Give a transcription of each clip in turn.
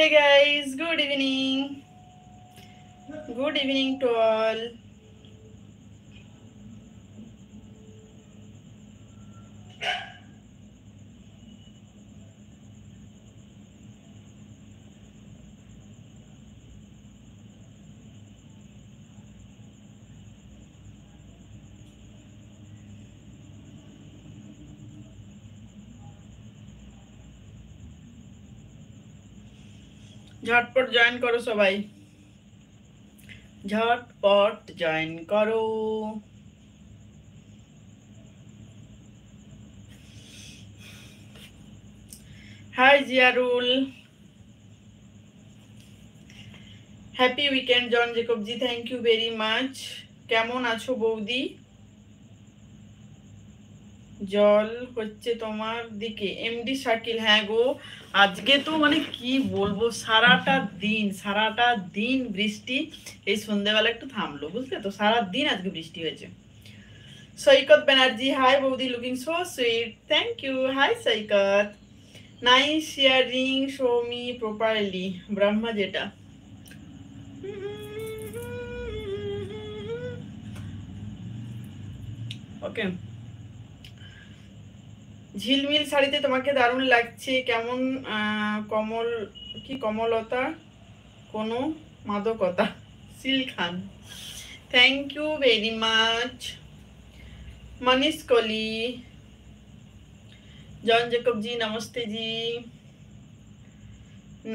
Hey guys, good evening. Good evening to all. ঝটপট join করো সবাই, ঝটপট জয়েন করো। Hi Ziarul, happy weekend John জেকবজি, থ্যাংক ইউ ভেরি মাচ। কেমন আছো বৌদি? জল হচ্ছে তোমার দিকে? এমডি শাকিল, হ্যাঁ গো, আজকে তো মানে কি বলবো, সারাটা দিন বৃষ্টি। এই সন্ধ্যেবেলা একটু থামলো, বুঝলে তো, সারা দিন আজকে বৃষ্টি হয়েছে। সৈকত ব্যানার্জি, হাই বৌদি, looking so sweet, thank you. Hi Saikat, nice sharing, show me properly. Brahma যেটা, ওকে। ঝিলমিল শাড়িতে তোমাকে দারুণ লাগছে, কেমন কমল, কি কমলতা, কোনো মাদকতা। সিল Khan, thank you very much. Manish Kohli, John Jacob ji नमस्ते जी,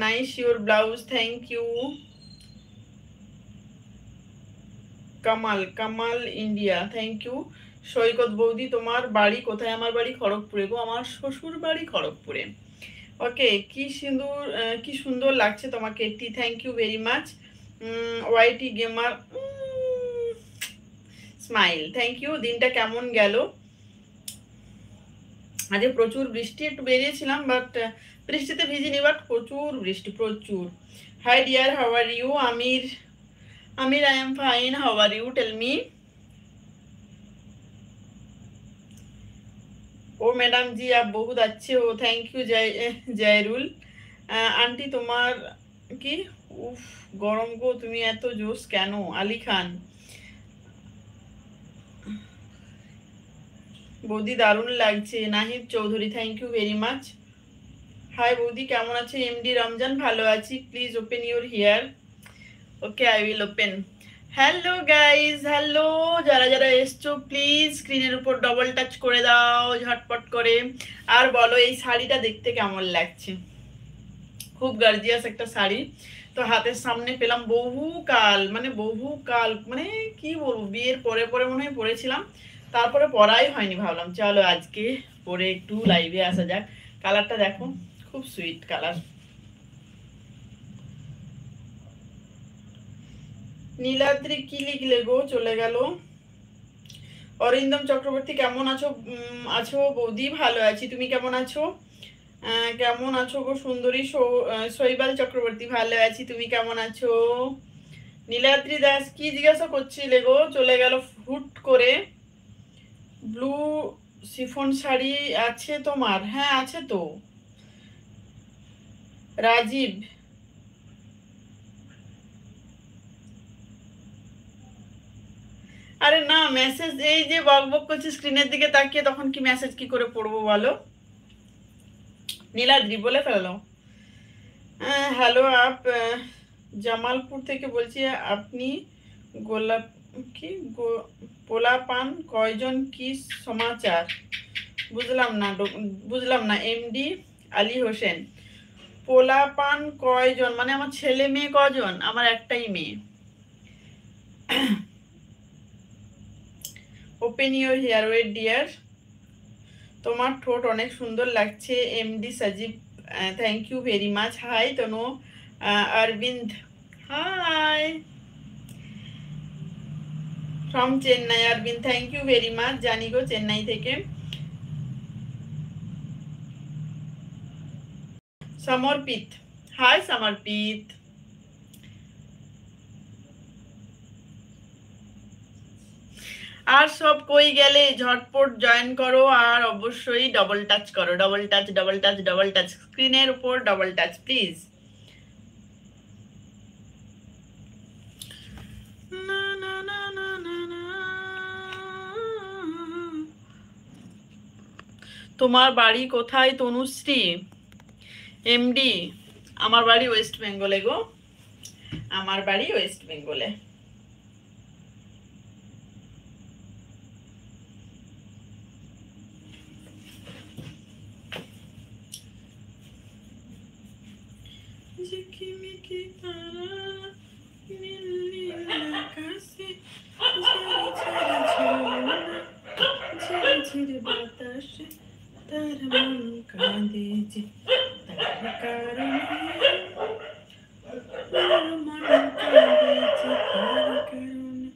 nice your blouse, thank you. Kamal India, thank you. Saikat বৌদি, তোমার বাড়ি কোথায়? আমার বাড়ি খড়গপুরে গো, আমার শ্বশুর বাড়ি খড়গপুরে। ওকে, কি সুন্দর লাগছে তোমাকে টি, thank you very much. YT gamer smile, thank you. দিনটা কেমন গেল? আজকে প্রচুর বৃষ্টি, একটু বেরিয়েছিলাম বাট বৃষ্টিতে ভিজিনি, বাট প্রচুর বৃষ্টি, প্রচুর। Hi dear, how are you? Aamir, I am fine, how are you, tell me. ओ मैडम जी आप बहुत अच्छे हो, थैंक यू জয়রুল। আন্টি তোমার কি উফ গরম গো, তুমি এত জোশ কেন? আলী খান, বৌদি দারুণ লাগছে। Nahid Chowdhury, thank you very much. Hi বৌদি, কেমন আছে? এমডি রমজান, ভালো আছি, please open your here. Okay, I will open. Hello guys, hello, যারা যারা এসছো প্লিজ স্ক্রিনের উপর ডবল টাচ করে দাও ঝটপট করে, আর বলো এই শাড়িটা দেখতে কেমন লাগছে। খুব গর্জিয়াস একটা শাড়ি, তো হাতের সামনে পেলাম বহুকাল, মানে কি বলবো, বিয়ের পরে পরে মনে হয় পরেছিলাম, তারপরে পরাই হয়নি, ভাবলাম চলো আজকে পরে একটু লাইভে আসা যাক। কালারটা দেখো, খুব সুইট কালার। নীলাদ্রি কি লিখলে গো, চলে গেল। অরিন্দম চক্রবর্তী, কেমন আছো? আছো বৌদি, ভালো আছি, তুমি কেমন আছো? কেমন আছো গো সুন্দরী? শৈবাল চক্রবর্তী, ভালো আছি, তুমি কেমন আছো? নীলাদ্রি দাস, কি জিজ্ঞাসা করছিলে গো, চলে গেল হুট করে। ব্লু শিফন শাড়ি আছে তোমার? হ্যাঁ আছে তো। রাজীব, আরে না, মেসেজ এই যে বক বক করছি স্ক্রিনের দিকে তাকিয়ে, তখন কি মেসেজ কি করে পড়বো বলো? নীলাদ্রি বলে ফেলো। হ্যালো, আপ জামালপুর থেকে বলছি, আপনি গোলাপ কি পোলা পান কয়জন, কি সমাচার? বুঝলাম না এমডি আলী হোসেন, পোলা পান কয়জন মানে আমার ছেলে মেয়ে কজন? আমার একটাই মেয়ে। Open your hair, wait dear, তোমার ঠোঁট অনেক সুন্দর লাগছে। MD Sajib, thank you very much. Hi Tanu, Arabinda, hi from Chennai. Arabinda, thank you very much, জানি গো চেন্নাই থেকে। সমর্পিত, হাই সমর্পিত। আর সব কই গেলে, ঝটপট জয়েন করো, আর অবশ্যই ডবল টাচ করো, double touch, double touch, double touch, স্ক্রিনের উপর ডবল টাচ প্লিজ। তোমার বাড়ি কোথায় তনুশ্রী? এমডি, আমার বাড়ি ওয়েস্ট বেঙ্গলে গো, আমার বাড়ি ওয়েস্ট বেঙ্গলে। ঝিকিমিকি তারা নীল নীল আকাশে ঝিরি ঝিরি ঝরনা ঝিরি ঝিরি বাতাসে তার মন কাঁদে যে তার কারণে তার মন কাঁদে যে তার কারণে।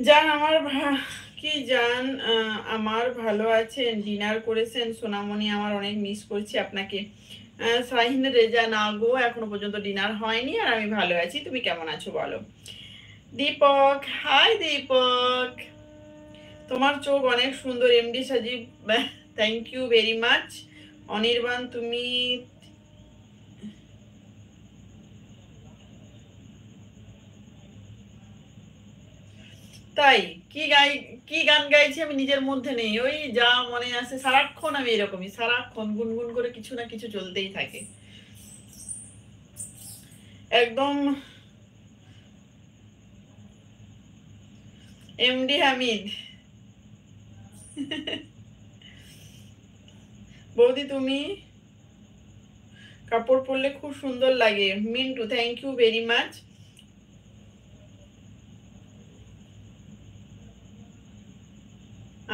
জান আমার কি জান আমার ভালো আছেন? ডিনার করেছেন? সোনামণি আমার অনেক মিস করছি আপনাকে। শাহিন রেজা, না গো এখনো পর্যন্ত ডিনার হয়নি, আর আমি ভালো আছি। তুমি কেমন আছো বলো? দীপক, হাই দীপক, তোমার চোখ অনেক সুন্দর। MD Sajib, thank you very much. Anirban, তুমি তাই কি গান গাইছি আমি নিজের মধ্যে নেই, ওই যা মনে আছে সারাক্ষণ আমি এরকমই, সারাক্ষণ গুনগুন করে কিছু না কিছু চলতেই থাকে একদম। এমডি হামিদ, বৌদি তুমি কাপড় পরলে খুব সুন্দর লাগে। Mintu, thank you very much.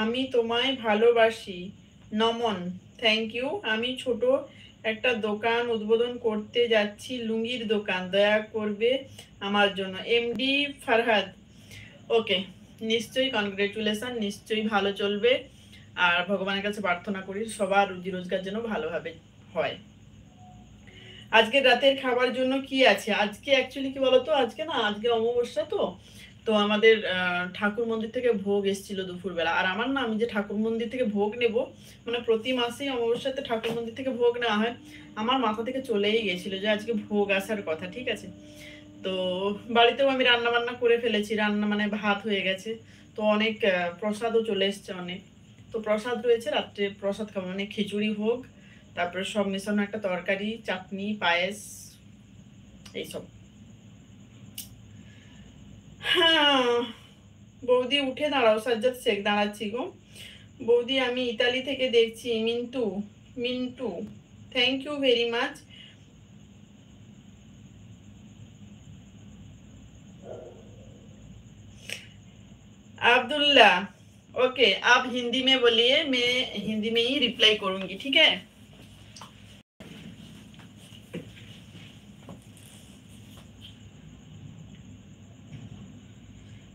আমি তোমায় ভালোবাসি। Naman, thank you. আমি ছোট একটা দোকান উদ্বোধন করতে যাচ্ছি, লুঙ্গির দোকান, দয়া করবে আমার জন্য। এমডি ফারহাদ, ওকে, নিশ্চয়ই কনগ্রেচুলেশন, নিশ্চয়ই ভালো চলবে। আর ভগবানের কাছে প্রার্থনা করি সবার রুজি রোজগার যেন ভালোভাবে হয়। আজকে রাতের খাবার জন্য কি আছে? আজকে অ্যাকচুয়ালি কি বলতো, আজকে অমাবস্যা তো, তো আমাদের ঠাকুর মন্দির থেকে ভোগ এসেছিল দুপুরবেলা। আর আমার না, আমি যে ঠাকুর মন্দির থেকে ভোগ নেব, মানে প্রতি মাসেই অমাবস্যাতে ঠাকুর মন্দির থেকে ভোগ নেওয়া হয়, আমার মাথা থেকে চলেই গেছিল যে আজকে ভোগ আসার কথা, ঠিক আছে। তো বাড়িতেও আমি রান্না বান্না করে ফেলেছি, রান্না মানে ভাত হয়ে গেছে, তো অনেক প্রসাদও চলে এসছে অনেক, তো প্রসাদ রয়েছে, রাত্রে প্রসাদ খাবো, মানে খিচুড়ি ভোগ, তারপরে সব মেশানো একটা তরকারি, চাটনি, পায়েস, এইসব। হ্যাঁ বৌদি উঠে দাঁড়াও, সাজ্জাদ শেখ, দাঁড়াচ্ছি গো। বৌদি আমি ইতালি থেকে দেখছি। Mintu, Mintu, thank you very much. Abdullah, okay, आप हिंदी में बोलिए, मैं हिंदी में ही रिप्लाई करूंगी, ठीक है।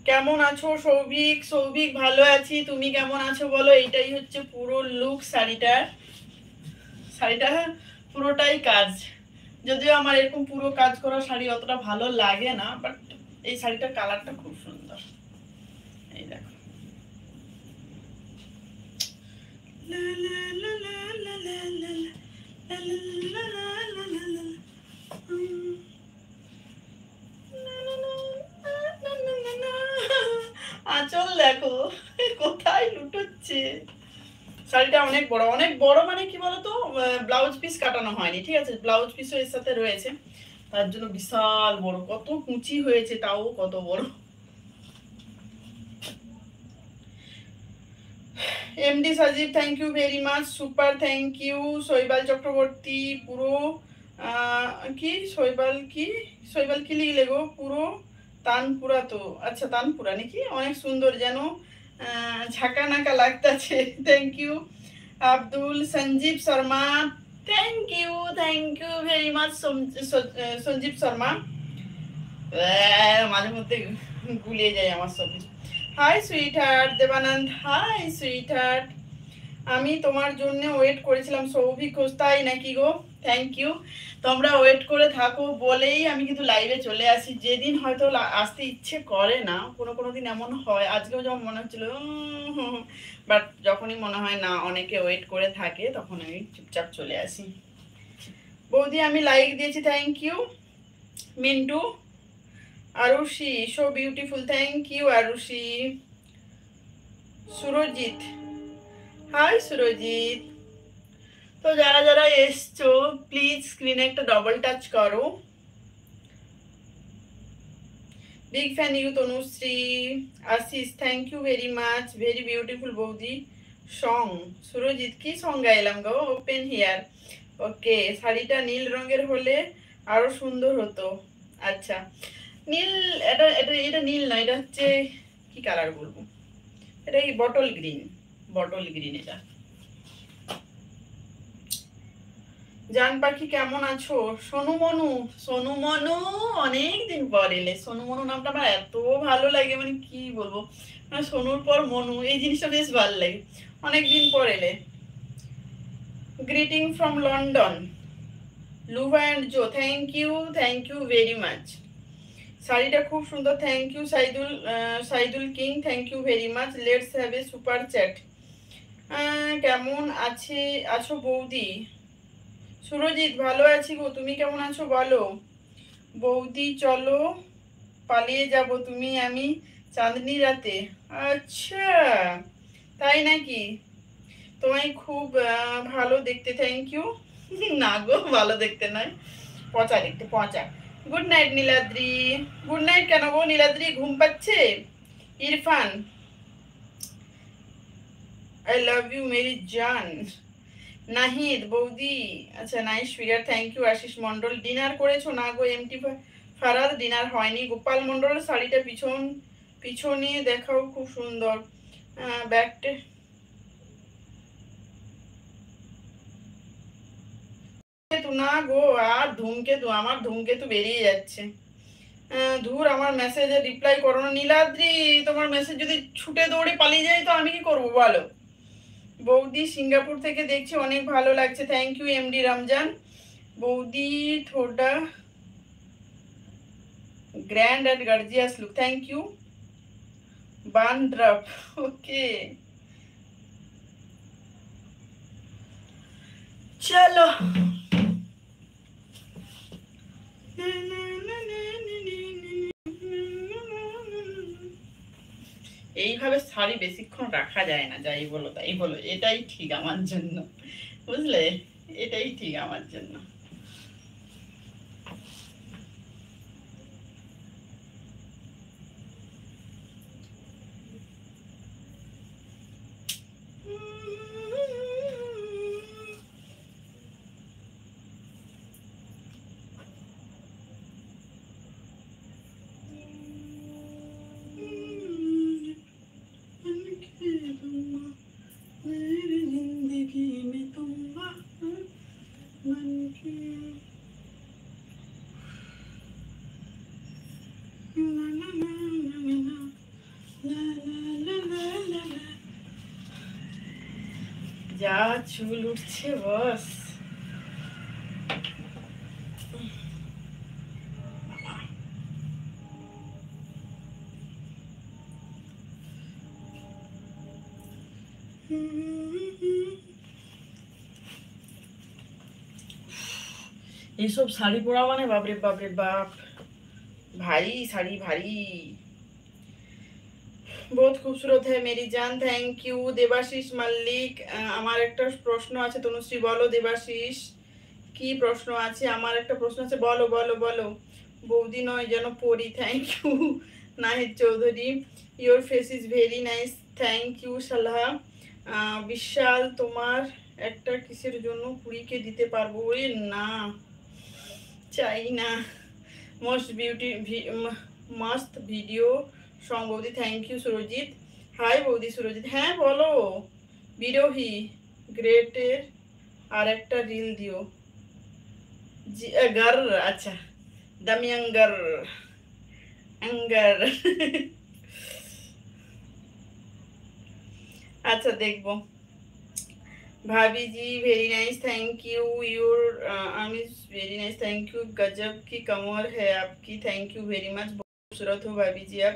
কেমন আছো সৌভিক? সৌভিক, ভালো আছি, তুমি কেমন আছো বলো? এইটাই হচ্ছে পুরো লুক শাড়িটার, শাড়িটা পুরোটাই কাজ, যদিও আমার এরকম পুরো কাজ করা শাড়ি অতটা ভালো লাগে না, বাট এই শাড়িটার কালারটা খুব সুন্দর। এই দেখো, আঁচল দেখো কোথায় লুটোচ্ছে। শাড়িটা অনেক বড়, অনেক বড়, মানে কি বলতো, ব্লাউজ পিস কাটানো হয়নি, ঠিক আছে, ব্লাউজ পিসও এর সাথে রয়েছে, তার জন্য বিশাল বড়, কত কুচি হয়েছে, তাও কত বড়। MD Sajib, thank you very much, super, thank you. Shaibal Chakraborty, পুরো কি শৈবাল কি লিখলে গো? পুরো তানপুরা তো, আচ্ছা তানপুরা নাকি, অনেক সুন্দর, যেন ঝাঁকা নাকা লাগতেছে। Thank you. Abdul Sanjeev Sharma, thank you very much Sanjeev Sharma. মাঝে মধ্যে গুলিয়ে যায় আমার সব কিছু। Hi sweetheart Devanand, hi sweetheart, আমি তোমার জন্য ওয়েট করেছিলাম। সৌভিক ঘোষ, তাই নাকি গো? থ্যাংক ইউ, তোমরা ওয়েট করে থাকো বলেই আমি কিন্তু লাইভে চলে আসি। যেদিন হয়তো আসতে ইচ্ছে করে না, কোনো কোনো দিন এমন হয়, আজকেও যেমন মনে হচ্ছিল, বাট যখনই মনে হয় না অনেকে ওয়েট করে থাকে, তখন আমি চুপচাপ চলে আসি। বৌদি আমি লাইক দিয়েছি, thank you. Mintu, Arushi, so beautiful, thank you Arushi. Surajit, hi Surajit. তো যারা যারা এসছো প্লিজ স্ক্রিনে একটা ডবল টাচ করো। Big fan you Tanushree. Ashis, thank you very much, very beautiful বৌদি সং। সুরজিৎ, কি সং গাইলাম গো? Open here. ওকে, শাড়িটা নীল রঙের হলে আরো সুন্দর হতো। আচ্ছা, নীল, এটা এটা এটা নীল না, এটা হচ্ছে কি কালার বলবো, এটা কি বটল গ্রিন, বটল গ্রিন এটা। জান পাখি কেমন আছো? সোনু মনু, সোনু মনু, অনেকদিন পর এলে। সোনু মনু নামটা আমার এত ভালো লাগে, মানে কি বলবো, মানে সোনুর পর মনু, এই জিনিসটা বেশ ভালো লাগে। অনেকদিন পর এলে। গ্রিটিং ফ্রম লন্ডন, লুভা and Joe, thank you very much. শাড়িটা খুব সুন্দর, thank you Saidul, Saidul king, thank you very much. Let's have a super chat. কেমন আছো বৌদি? সুরজিৎ, ভালো আছি গো, তুমি কেমন আছো বলো? বৌদি চলো পালিয়ে যাব তুমি আমি চাঁদনি রাতে। আচ্ছা, তাই নাকি? তোমায় খুব ভালো দেখতে, থ্যাংক ইউ। না গো, ভালো দেখতে নয়, পচা দেখতে, পচা। Good night Niladri. Good night কেন গো নীলাদ্রি, ঘুম পাচ্ছে? ইরফান, আই লাভ ইউ মেরি জান। নাহিদ, বৌদি আচ্ছা nice figure, thank you Ashish Mondal. Dinner করেছো? না গো এমটি ফারাদ, ডিনার হয়নি। গোপাল মন্ডল, শাড়িটা পিছনে দেখাও, খুব সুন্দর। ব্যাগটে না গো, আর ধূমকেতু, আমার ধূমকেতু বেরিয়ে যাচ্ছে। ধুর, আমার মেসেজে রিপ্লাই করো না নীলাদ্রি। তোমার মেসেজ যদি ছুটে দৌড়ে পালিয়ে যায় তো আমি কি করবো বলো? বৌদি সিঙ্গাপুর থেকে দেখছি, অনেক ভালো লাগছে, থ্যাংক ইউ এমডি রমজান। বৌদি থোড়া grand and gorgeous look, thank you bun drop. Okay, চলো। এইভাবে শাড়ি বেশিক্ষণ রাখা যায় না, যাই বলো তাই বলো, এটাই ঠিক আমার জন্য, বুঝলে, এটাই ঠিক আমার জন্য। যা চুল উঠছে বস। এইসব শাড়ি পরা মানে বাপরে বাপরে বাপ, ভারী শাড়ি, ভারী। বহুত খুবসুরত হ্যাঁ মেরি জান, থ্যাংক ইউ। দেবাশিস মল্লিক, আমার একটা প্রশ্ন আছে তনুশ্রী, বলো দেবাশিস, কি প্রশ্ন আছে? আমার একটা প্রশ্ন আছে, বলো বলো বলো। বৌদি নয় যেন পড়ি, thank you Nahid Chowdhury. Your face is very nice, thank you Salha. Bishal, তোমার একটা কিসের জন্য কুড়িকে দিতে পারবো? ওই না, চাই না। মোস্ট মাস্ট ভিডিও সং বৌদি, থ্যাংক ইউ সুরজিৎ। হাই বৌদি সুরজিৎ, হ্যাঁ বলো। বিরোহী গ্রেটের আর একটা রিল দিও। গার, আচ্ছা, দামিয়াঙ্গার অ্যাঙ্গার। আচ্ছা দেখবো। भाभी जी very nice, thank you. Your आमिज वेरी नाइस, थैंक यू। गजब की कमर है आपकी, थैंक यू वेरी मच, खूबसूरत हो भाभी जी आप।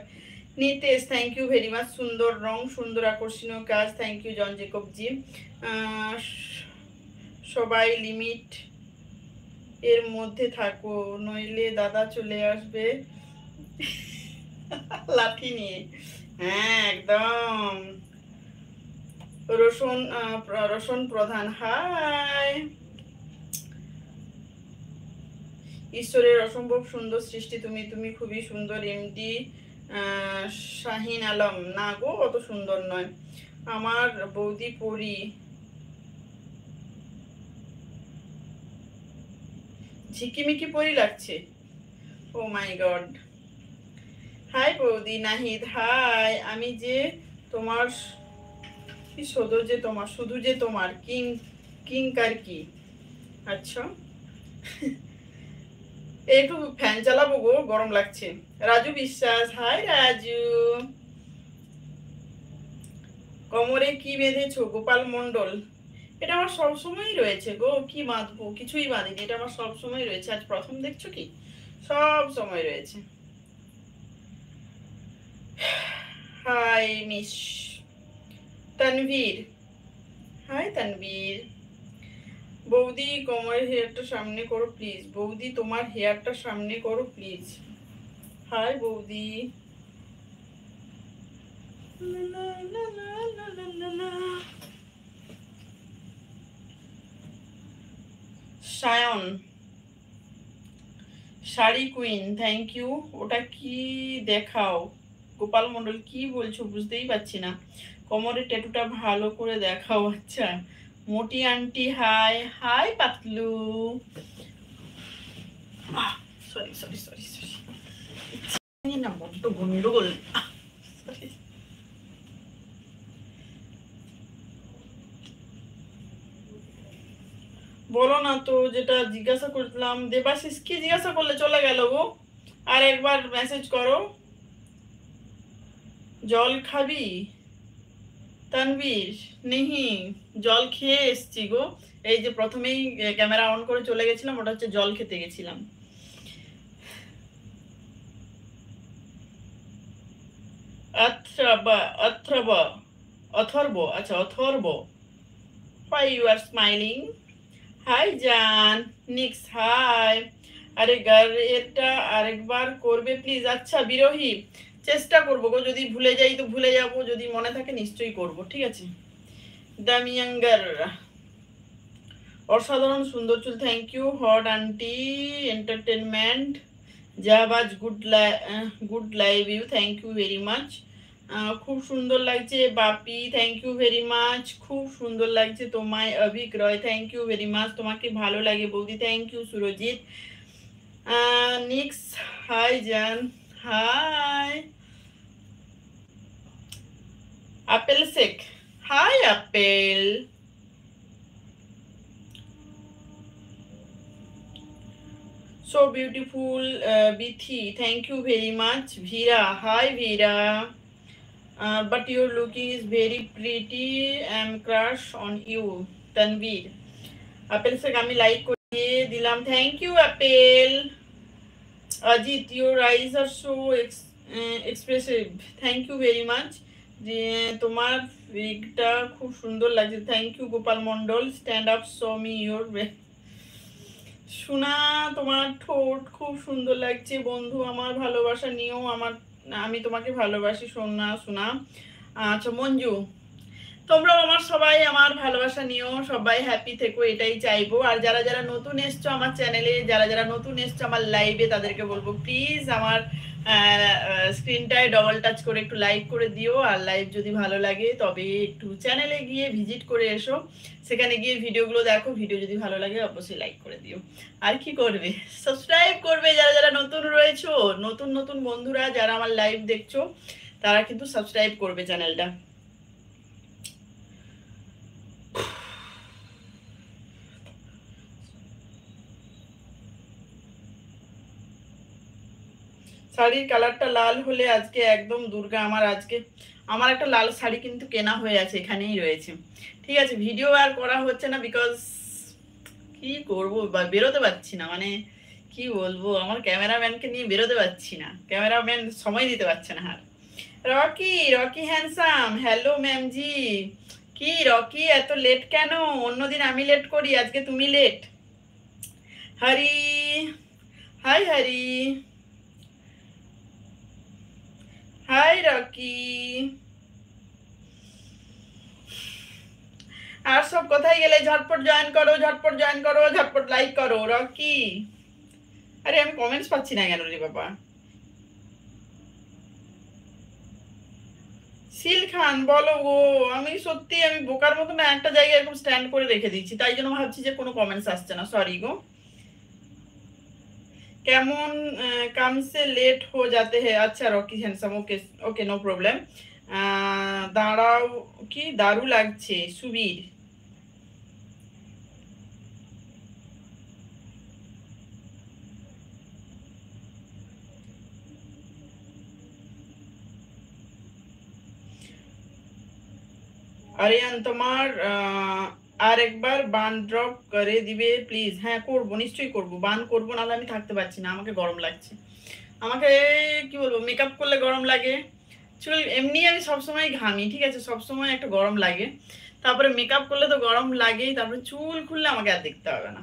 Nitesh, thank you very much, सुंदर रंग, सुंदर आकर्षणीय काज, थैंक यू जन जेकब जी। সবাই লিমিট এর মধ্যে থাকো, নইলে দাদা চলে আসবে। লাঠি নিয়ে, হ্যাঁ একদম। রোশন রোশন প্রধান, হাই। ঈশ্বরের অসম্ভব সুন্দর সৃষ্টি তুমি, তুমি খুবই সুন্দর। এমডি শাহিন আলম, না গো অত সুন্দর নয় আমার বৌদি পরি, ঝিকিমিকি পরি লাগছে। ও মাই গড। হাই বৌদি। নাহিদ, হাই। আমি যে তোমার, কি শুধু যে তোমার, শুধু যে তোমার কিং, কিংকার কি? আচ্ছা, একটু ফ্যান চালাবো গো, গরম লাগছে। রাজু বিশ্বাস, হাই রাজু। কোমরে কি বেঁধেছো? গোপাল মন্ডল, এটা আমার সবসময়ই রয়েছে গো, কি বাঁধবো, কিছুই বাঁধিনি, এটা আমার সবসময় রয়েছে, আজ প্রথম দেখছো কি? সব সময় রয়েছে। Hi miss Tanveer, hi Tanveer. বৌদি কোমরের হেয়ারটা সামনে করো প্লিজ, বৌদি তোমার হেয়ারটা সামনে করো প্লিজ। হাই বৌদি। Sayan, sari queen, thank you. ওটা কি দেখাও? গোপাল মন্ডল, কি বলছো বুঝতেই পারছি না। কোমরের ট্যাটুটা ভালো করে দেখাও। আচ্ছা, মোটি aunty, hi. Hi Patlu. Sorry sorry sorry sorry, না বড্ড গন্ডগোল। বলো না তো যেটা জিজ্ঞাসা করলাম। দেবাশিস, কি জিজ্ঞাসা করলে চলে গেল গো? আর একবার মেসেজ করো। জল খাবি তানবীর? নেহি, জল খেয়ে এসছি গো। এই যে প্রথমেই ক্যামেরা অন করে চলে গেছিলাম, ওটা হচ্ছে জল খেতে গেছিলাম। অথর্ব, অথর্ব, অথর্ব, আচ্ছা Atharva. Why you are smiling? Hi জান। Nix, hi. আরে এটা আরেকবার করবে প্লিজ? আচ্ছা বিরোহী, চেষ্টা করবো গো, যদি ভুলে যাই তো ভুলে যাবো, যদি মনে থাকে নিশ্চয়ই করব, ঠিক আছে। দামিয়াঙ্গার, অসাধারণ সুন্দর চুল, thank you. Hot aunty entertainment, জাহাবাজ, good live you, thank you very much. খুব সুন্দর লাগছে Bapi, thank you very much. খুব সুন্দর লাগছে তোমায় Avik Roy, thank you very much. তোমাকে ভালো লাগে বৌদি, thank you Surajit. Nix, hi জান, hi. Apel Sheikh, hi Apel. So beautiful, Bithi, thank you very much. Veera, hi Veera. But your looking is very pretty. I'm crush on you, Tanveer. Apple se আমি like করে দিলাম, thank you Apple. Ajit, your eyes are so expressive, thank you very much. যে তোমার উইগটা খুব সুন্দর লাগছে, thank you Gopal Mondal. Stand up, show me your. শোনা, তোমার ঠোঁট খুব সুন্দর লাগছে বন্ধু, আমার ভালোবাসা নিও, আমার, আমি তোমাকে ভালোবাসি সোনা সোনা। আচ্ছা মঞ্জু, তোমরাও আমার সবাই আমার ভালোবাসা নিও, সবাই হ্যাপি থেকো, এটাই চাইবো। আর যারা যারা নতুন এসছো আমার চ্যানেলে, যারা যারা নতুন এসছো আমার লাইভে, তাদেরকে বলবো প্লিজ আমার স্ক্রিনটায় ডবল টাচ করে একটু লাইক করে দিও। আর লাইভ যদি ভালো লাগে তবে একটু চ্যানেলে গিয়ে ভিজিট করে এসো, সেখানে গিয়ে ভিডিওগুলো দেখো, ভিডিও যদি ভালো লাগে অবশ্যই লাইক করে দিও। আর কি করবে, সাবস্ক্রাইব করবে, যারা যারা নতুন রয়েছো, নতুন নতুন বন্ধুরা যারা আমার লাইভ দেখছো তারা কিন্তু সাবস্ক্রাইব করবে চ্যানেলটা। শাড়ির কালারটা লাল হলে আজকে একদম দুর্গা। আমার আজকে আমার একটা লাল শাড়ি কিন্তু কেনা হয়ে আছে, এখানেই রয়েছে, ঠিক আছে। ভিডিও আর করা হচ্ছে না বিকজ কি করবো, বেরোতে পারছি না, মানে কি বলবো, আমার ক্যামেরাম্যানকে নিয়ে বেরোতে পারছি না, ক্যামেরাম্যান সময় দিতে পারছে না। আর Rocky, Rocky handsome, hello ma'am ji. কি রকি এত লেট কেন? অন্যদিন আমি লেট করি, আজকে তুমি late. Hari, hi Hari. Hi Rocky. আর সব কোথায় গেলে? ঝটপট জয়েন করো, ঝটপট জয়েন করো, ঝটপট লাইক করো। রকি, আরে আমি কমেন্টস পাচ্ছি না কেন রে বাবা? সিল খান বলো গো। আমি সত্যি আমি বোকার মতো না একটা জায়গায় এরকম স্ট্যান্ড করে রেখে দিচ্ছি, তাই জন্য ভাবছি যে কোনো কমেন্টস আসছে না, সরি গো। কেমন কাম সে লেট হো যাতে হে? আচ্ছা রকি হ্যান্ডসাম, ওকে ওকে, নো প্রবলেম। দাঁড়াও, কি দারু লাগছে সুবীর। আরিয়ান তোমার আর একবার বান ড্রপ করে দিবে প্লিজ। হ্যাঁ করবো, নিশ্চয়ই করবো, বান করবো, নাহলে আমি থাকতে পারছি না, আমাকে গরম লাগছে। আমাকে কি বলবো, মেকআপ করলে গরম লাগে, চুল এমনি আমি সবসময় ঘামি, ঠিক আছে, সবসময় একটা গরম লাগে, তারপরে মেকআপ করলে তো গরম লাগেই, তারপরে চুল খুললে আমাকে আর দেখতে হবে না।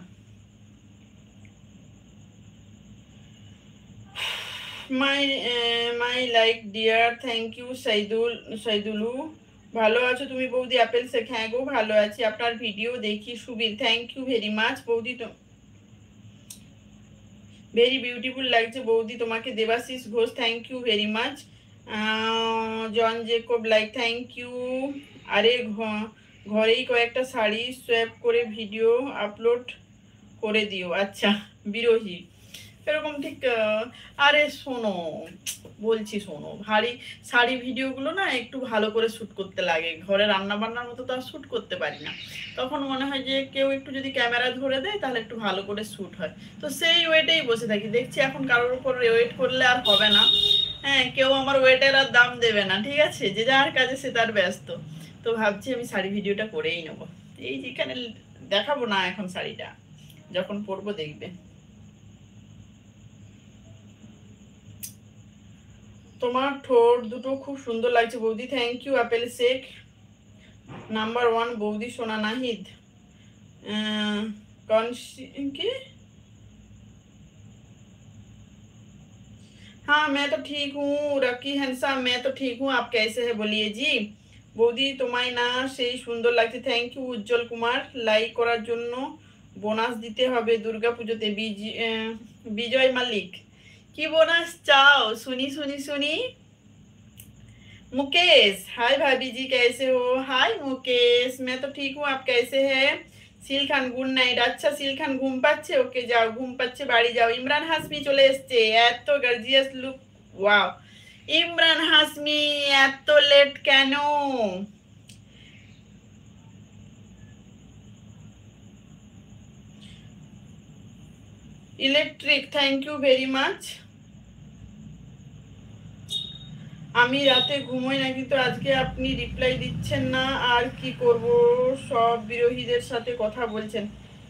My my like dear, thank you Saidulu. ভালো আছো তুমি বৌদি? অ্যাপেল শেখ, হ্যাঁ গো ভালো আছি, আপনার ভিডিও দেখি। Subir, thank you very much বৌদি, তো ভেরি বিউটিফুল লাগছে বৌদি তোমাকে। Debashish Ghosh, thank you very much. John Jacob like, thank you. আরে ঘরেই কয়েকটা শাড়ি সোয়াপ করে ভিডিও আপলোড করে দিও। আচ্ছা, বিরোহী এরকম ঠিক। আরে শোনো, বলছি শোনো, ভারী শাড়ি ভিডিওগুলো না একটু ভালো করে শ্যুট করতে লাগে, ঘরে রান্না বান্নার মতো তো আর শ্যুট করতে পারি না, তখন মনে হয় যে কেউ একটু যদি ক্যামেরা ধরে দেয় তাহলে একটু ভালো করে শ্যুট হয়, তো সেই ওয়েটেই বসে থাকি। দেখছি এখন কারোর উপর ওয়েট করলে আর হবে না, হ্যাঁ কেউ আমার ওয়েটের আর দাম দেবে না, ঠিক আছে, যে যার কাজে সে তার ব্যস্ত। তো ভাবছি আমি শাড়ি ভিডিওটা করেই নেবো, এই যেখানে দেখাবো না এখন শাড়িটা, যখন পরবো দেখবে। তোমার ঠোঁট দুটো খুব সুন্দর লাগছে বৌদি, thank you Apel Sheikh. Number one বৌদি সোনা নাহিদ। কি? हाँ मैं तो ठीक हूँ रकी हैंडसाम, मैं तो ठीक हूँ, आप कैसे है बोलिए जी। বৌদি তোমায় না সেই সুন্দর লাগছে, thank you Ujjwal Kumar. Like করার জন্য বোনাস দিতে হবে দুর্গা পুজোতে। বিজয় মালিক, কি বোনাস চাও শুনি শুনি শুনি। मुकेश, हाय भाभी जी कैसे हो? हाय मुकेश, मैं तो ठीक हूँ, आप कैसे हैं? সিল খান গুড নাইট। আচ্ছা সিল খান ঘুম পাচ্ছে, ওকে যাও, ঘুম পাচ্ছে বাড়ি যাও। ইমরান হাসমি চলে এসছে, এত gorgeous look, wow. Imran Hashmi এত লেট কেন? Electric, thank you very much. আমি রাতে ঘুমোই না, কিন্তু আজকে আপনি রিপ্লাই দিচ্ছেন না, আর কি করব, সব বিরোহীদের সাথে কথা বলছেন।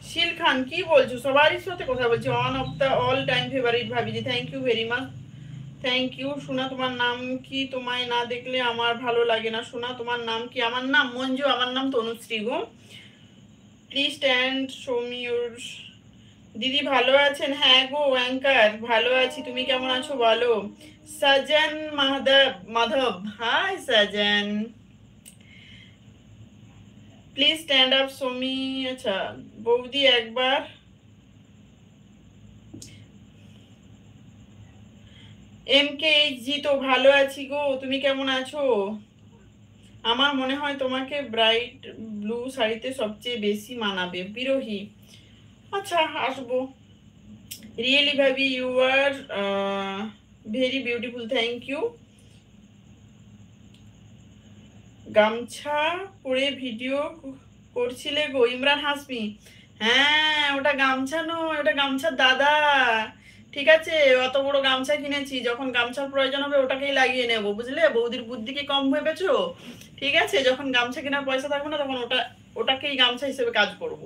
শিল খান, কি বলছো? সবারই সাথে কথা বলছি, one of the all time favourite ভাবিজি, thank you very much, thank you. সোনা তোমার নাম কি? তোমায় না দেখলে আমার ভালো লাগে না। সোনা তোমার নাম কি? আমার নাম মঞ্জু, আমার নাম তনুশ্রী গো। Please stand show me your. দিদি ভালো আছেন? হ্যাঁ গো অ্যাঙ্কার, ভালো আছি, তুমি কেমন আছো বলো। Sajan Madhav, hi Sajan, please stand up Somi. আচ্ছা বৌদি একবার, MKHG, তো ভালো আছি গো, তুমি কেমন আছো? আমার মনে হয় তোমাকে ব্রাইট ব্লু শাড়িতে সবচেয়ে বেশি মানাবে। বিরোহী, আচ্ছা আসবো। রিয়েলি ভাবি you are very beautiful, thank you. গামছা পরে ভিডিও করছিলে গো ইমরান হাসমি? হ্যাঁ ওটা গামছা নয়, ওটা গামছার দাদা, ঠিক আছে, অত বড় গামছা কিনেছি, যখন গামছার প্রয়োজন হবে ওটাকেই লাগিয়ে নেব, বুঝলে, বৌদির বুদ্ধি কি কম ভেবেছো? ঠিক আছে, যখন গামছা কেনার পয়সা থাকবে না তখন ওটাকেই গামছা হিসেবে কাজ করব।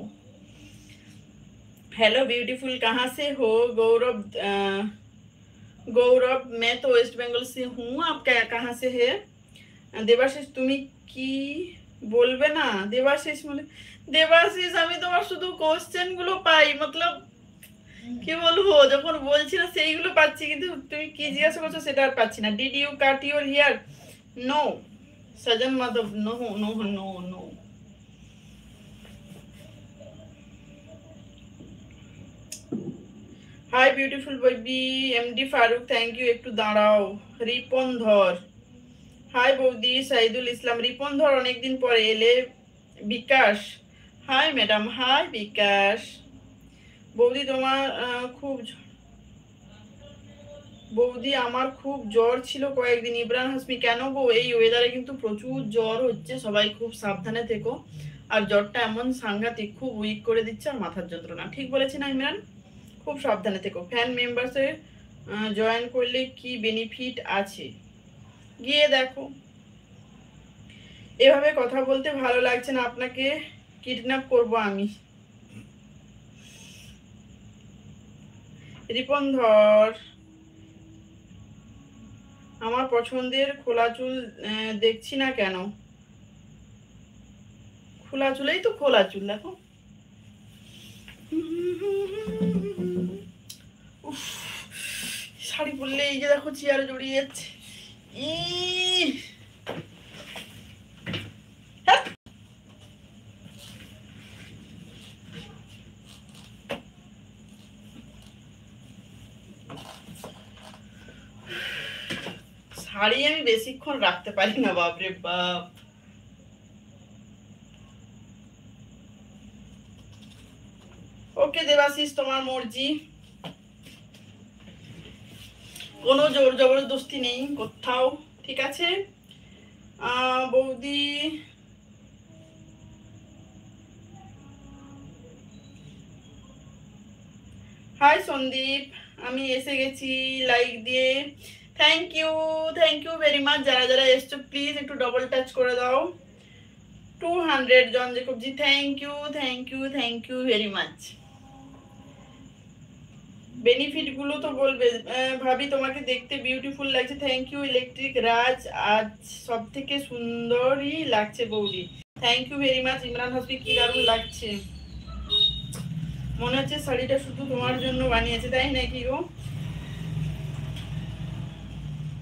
हेलो ब्यूटीफुल, कहाँ से हो? गौरव, गौरव, मैं तो वेस्ट बंगाल से हूँ, आप कहाँ से है? দেবাশিস, তুমি কি বলবে না? দেবাশিস মানে, দেবাশিস আমি তোমার শুধু কোশ্চেন গুলো পাই, মতলব কি বলবো, যখন বলছি না সেইগুলো পাচ্ছি, কিন্তু তুমি কি জিজ্ঞাসা করছো সেটা আর পাচ্ছি না। Did you cut your hair? No Sajan Madhav, no no no no. Hi beautiful baby MD Faruk, thank you. একটু দাঁড়াও। রিপন ধর, হাই বৌদি। সাইদুল ইসলাম, রিপন ধর অনেকদিন পরে এলে। বিকাশ, হাই ম্যাডাম। হাই বিকাশ। বৌদি তোমার খুব বৌদি আমার খুব জ্বর ছিল কয়েকদিন। ইমরান হাসমি, কেন গো? এই ওয়েদারে কিন্তু প্রচুর জ্বর হচ্ছে, সবাই খুব সাবধানে থেকো। আর জ্বরটা এমন সাংঘাতিক, খুব উইক করে দিচ্ছে, আর মাথার যন্ত্রণা। ঠিক বলেছি না ইমরান? খুব সাবধানে থেকো। ফ্যান মেম্বার্সে জয়েন করলে কি বেনিফিট আছে গিয়ে দেখো। এভাবে কথা বলতে ভালো লাগছে না, আপনাকে কিডন্যাপ করব আমি। রিপন ধর, আমার পছন্দের খোলা চুল দেখছি না কেন? খোলা চুলেই তো খোলা চুল, দেখো। শাড়ি পরলে এই যে দেখো চেয়ারে জড়িয়ে যাচ্ছে। শাড়ি আমি বেশিক্ষণ রাখতে পারি না, বাপরে বাপ। ওকে দেবাশিস, তোমার মর্জি, কোনো জোর জবরদস্তি নেই কোথাও, ঠিক আছে? বৌদি হাই সন্দীপ, আমি এসে গেছি লাইক দিয়ে। Thank you very much. যারা যারা এসছো প্লিজ একটু ডবল টাচ করে দাও। 200 জন জেকবজি, thank you very much. Benefit গুলো তো বলবে। ভাবি তোমাকে দেখতে বিউটিফুল লাগছে, থ্যাংক ইউ। ইলেকট্রিক রাজ, আজ সব থেকে সুন্দরই লাগছে বৌদি, thank you very much. Imran Hashmi, কি দারুণ লাগছে। মনে হচ্ছে শাড়িটা শুধু তোমার জন্য বানিয়েছে, তাই নাকি গো?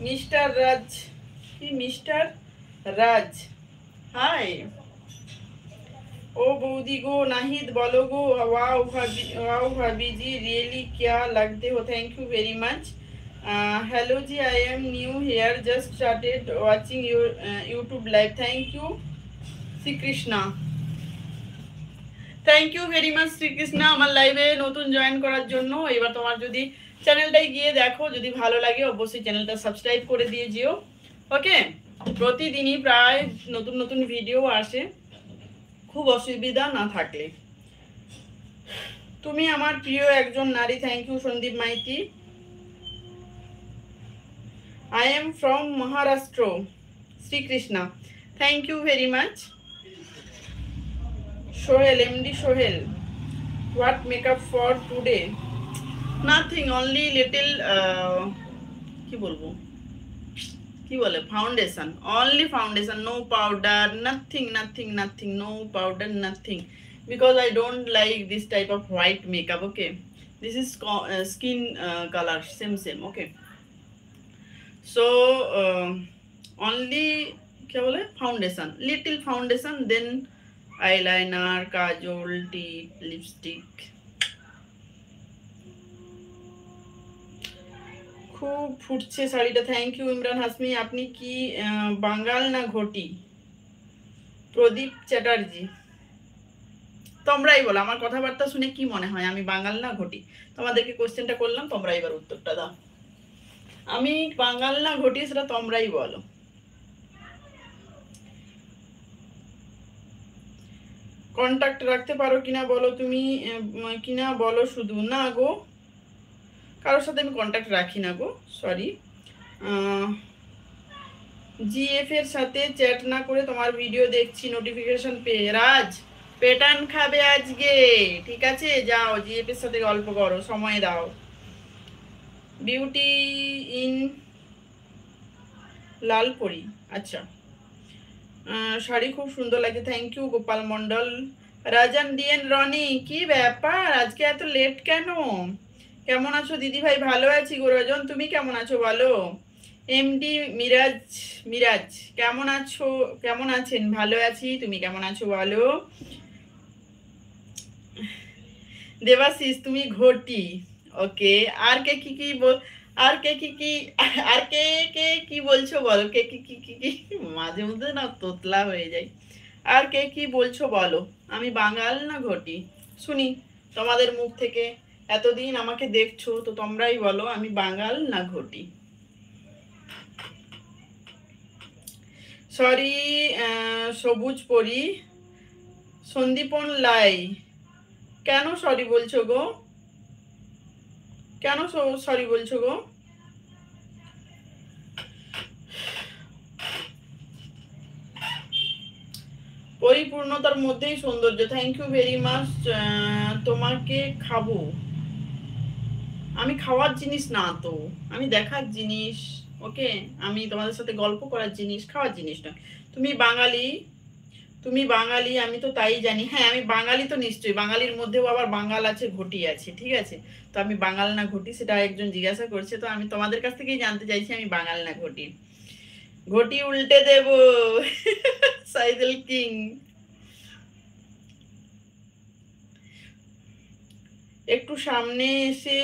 মিস্টার রাজ, কি মিস্টার রাজ? হাই। ও বৌদি গো, নাহিদ বলো গো। वाओ भाभी जी, रियली क्या लगते हो, thank you very much. Hello ji, I am new here, just started watching your YouTube live, thank you Shri Krishna. Thank you very much Srikrishna, আমার লাইভে নতুন জয়েন করার জন্য। এবার তোমার যদি চ্যানেলটাই গিয়ে দেখো, যদি ভালো লাগে অবশ্যই চ্যানেলটা সাবস্ক্রাইব করে দিয়ে যেও। ওকে, প্রতিদিনই প্রায় নতুন নতুন ভিডিও আসে, খুব অসুবিধা না থাকলে। তুমি আমার প্রিয় একজন নারী, thank you Sandip Maiti. I am from Maharashtra, Srikrishna, thank you very much. Sohel, MD Sohel, what makeup for today? Nothing, only little কি বলবো, কি বলে, foundation, only foundation, no powder, nothing, no powder, nothing, because I don't like this type of white makeup. Okay, this is skin color, same, okay. So only क्या बोले, foundation, little foundation, then eyeliner, kajal, tip, lipstick. খুব ফুটছে শাড়িটা, thank you Imran Hashmi. আপনি কি বাঙাল না ঘটি? প্রদীপ চ্যাটার্জি, তোমরাই বলো, আমার কথাবার্তা শুনে কি মনে হয় আমি বাঙাল না ঘটি? তোমাদেরকে কোশ্চেনটা করলাম, তোমরা এবার উত্তরটা দাও। আমি বাঙাল না ঘটি সেটা তোমরাই বলো। কন্টাক্ট রাখতে পারো কিনা বলো, তুমি কিনা বলো শুধু। না গো, কারোর সাথে আমি কন্টাক্ট রাখি না গো, সরি। জিএফ এর সাথে চ্যাট না করে তোমার ভিডিও দেখছি নোটিফিকেশন পেয়ে। রাজ, পেটান খাবে আজকে, ঠিক আছে? যাও জিএফ এর সাথে গল্প করো, সময় দাও। বিউটি ইন লালপরি, আচ্ছা। শাড়ি খুব সুন্দর লাগে, thank you Gopal Mondal. Rajan DN Roni, কি ব্যাপার আজকে এত লেট কেন? কেমন আছো দিদি ভাই? ভালো আছি গো রজন, তুমি কেমন আছো বলো? এমডি মিরাজ, মিরাজ কেমন আছো? কেমন আছেন? ভালো আছি, তুমি কেমন আছো বলো? দেবাশিস তুমি ঘটি। ওকে। আর কে কি কি আর কে কি কি আর কে কে কি বলছো বলো, কে কি কি কি কি মাঝে মধ্যে না তোতলা হয়ে যায়। আর কে কি বলছো বলো? আমি বাঙাল না ঘটি, শুনি তোমাদের মুখ থেকে। এতদিন আমাকে দেখছো তো তোমরাই বলো, আমি বাঙাল না ঘটি? সরি। সবুজ পরি, সন্দীপন লাই। কেন সরি বলছো গো? কেন সরি বলছো গো? পরিপূর্ণতার মধ্যেই সৌন্দর্য। Thank you very much. তোমাকে খাবো? আমি খাওয়ার জিনিস না তো, আমি দেখার জিনিস। ওকে। আমি তোমাদের সাথে গল্প করার জিনিস, খাওয়ার জিনিস না। তুমি বাঙালি, তুমি বাঙালি, আমি তো তাই জানি। হ্যাঁ আমি বাঙালি তো নিশ্চয়ই, বাঙালির মধ্যেও আবার বাঙাল আছে, ঘটি আছে, ঠিক আছে। তো আমি বাঙাল না ঘটি সেটা একজন জিজ্ঞাসা করছে, তো আমি তোমাদের কাছ থেকেই জানতে চাইছি আমি বাঙাল না ঘটি। ঘটি উল্টে দেব। সাইদুল কিং। একটু সামনে এসে।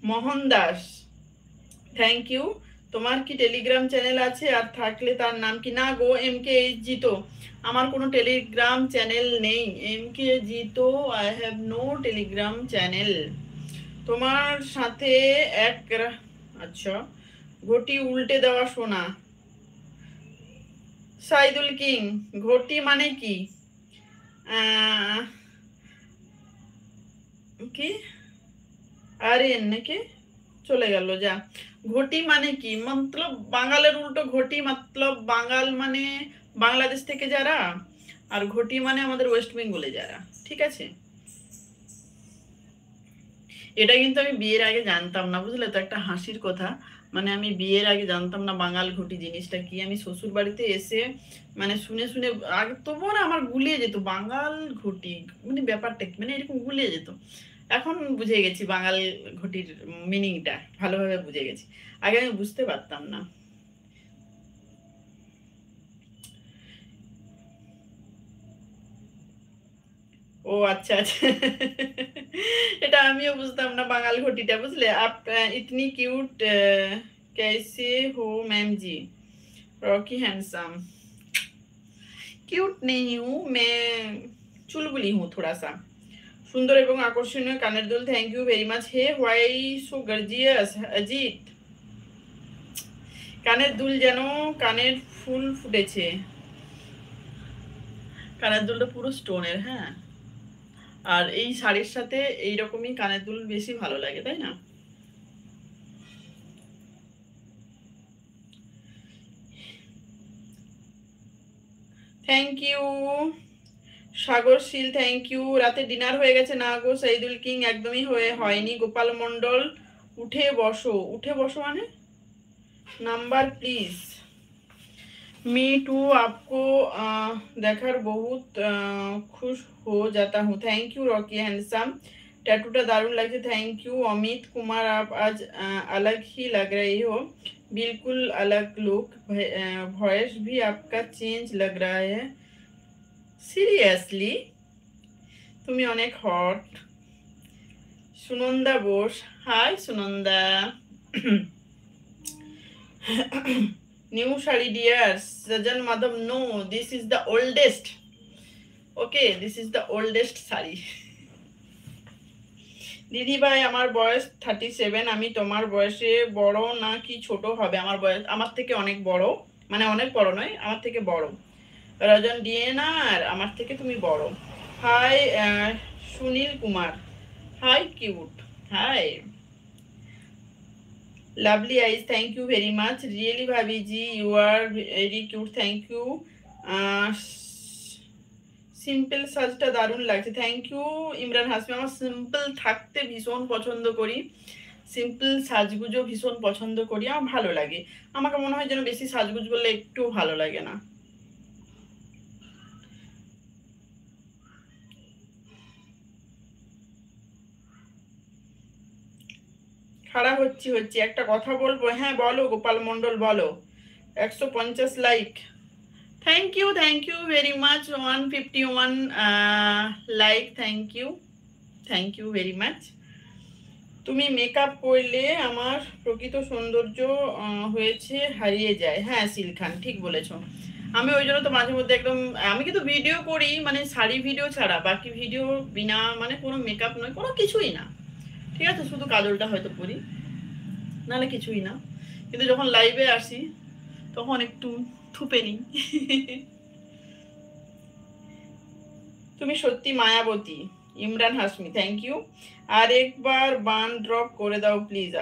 Mohan Das, thank you. তোমার কি টেলিগ্রাম চ্যানেল আছে? আর থাকলে তার নাম কি? না গো, এম কে এইচ জি তো আমার কোনো টেলিগ্রাম চ্যানেল নেই। এম কে জি তো I have no Telegram channel. তোমার সাথে এক আচ্ছা। ঘটি উল্টে দেওয়া শোনা। সাইদুল কিং, ঘটি মানে কি? আহ, কি আরে নাকি চলে গেল যা। ঘটি মানে কি মতলব? বাঙালের উল্টো ঘটি মতলব বাঙাল মানে বাংলাদেশ থেকে যারা, আর ঘটি মানে আমাদের ওয়েস্ট বেঙ্গলে যারা, ঠিক আছে। এটা কিন্তু আমি বিয়ের আগে জানতাম না, বুঝলে তো, একটা হাসির কথা। মানে আমি বিয়ের আগে জানতাম না বাঙাল ঘটি জিনিসটা কি। আমি শ্বশুর বাড়িতে এসে মানে শুনে শুনে আগে তবুও না আমার গুলিয়ে যেত বাঙাল ঘটি মানে ব্যাপারটা কি, মানে এরকম গুলিয়ে যেত। এখন বুঝে গেছি বাঙাল ঘটির মিনিংটা, ভালোভাবে বুঝে গেছি। আগে আমি বুঝতে পারতাম না। ও আচ্ছা আচ্ছা। এটা আমিও বুঝতাম না বাঙাল ঘটিটা, বুঝলে। আপ ইতনি কিউট कैसे हो ma'am ji? Rocky handsome. Cute नहीं हूँ मैं, চুলবুলি हूँ थोड़ा सा। সুন্দর এবং আকর্ষণীয় কানের দুল, thank you very much. Hey why so gorgeous Ajit. কানের দুল যেন কানের ফুল ফুটেছে। কানের দুলটা পুরো স্টোনের, হ্যাঁ। আর এই শাড়ির সাথে এইরকমই কানের দুল বেশি ভালো লাগে, তাই না? Thank you Sagar Shil, thank you. রাতে ডিনার হয়ে গেছে? না গো সাইদুল কিং, একদমই হয়নি। গোপাল মন্ডল, উঠে বসো। উঠে বসো মানে? Number please. मी टू आपको देखार बहुत खुश हो जाता हूँ। Thank you Rocky handsome. टैटूटा दारुण लगছে, थैंक यू। अमित कुमार, आप आज अलग ही लग रही हो, बिल्कुल अलग लुक। वॉइस भी आपका चेंज लग रहा है। সিরিয়াসলি? তুমি অনেক hot. Sunanda Bose, hi Sunanda. New shari dears, Sajan Madhav, no, this is the oldest. Okay, this is the oldest shari. দিদি ভাই আমার বয়স 37। আমি তোমার বয়সে বড় না কি ছোট হবে? আমার বয়স আমার থেকে অনেক বড়, মানে অনেক বড় নয়, আমার থেকে বড়। রজন ডিএনআর, আমার থেকে তুমি বড়। Hi Sunil Kumar, hi cute, hi lovely eyes, thank you very much. Really ভাবি জি you are very cute, thank you. Simple সাজটা দারুণ লাগছে, থ্যাংক ইউ ইমরান হাসমি। আমার সিম্পল থাকতে ভীষণ পছন্দ করি, সিম্পল সাজগুজও ভীষণ পছন্দ করি, আমার ভালো লাগে। আমাকে মনে হয় যেন বেশি সাজগুজ করলে একটু ভালো লাগে না। খাড়া হচ্ছি একটা কথা বলবো? হ্যাঁ বলো গোপাল মন্ডল বলো। 150 like. Thank you very much. 151 like. Thank you very much. তুমি মেকআপ করলে আমার প্রকৃত সৌন্দর্য হয়েছে হারিয়ে যায়। হ্যাঁ সিলখান ঠিক বলেছো। আমি ওই জন্য তো মাঝে মধ্যে একদম, আমি কিন্তু ভিডিও করি মানে শাড়ি ভিডিও ছাড়া, বাকি ভিডিও বিনা মানে কোনো মেকআপ নয়, কোনো কিছুই না, ঠিক আছে, শুধু কাজলটা হয়তো করি, নাহলে কিছুই না। কিন্তু যখন লাইভে আসি তখন একটু থুপে নিই। তুমি সত্যি মায়াবতী। Imran Hashmi thank you. আর একবার বান ড্রপ করে দাও প্লিজ।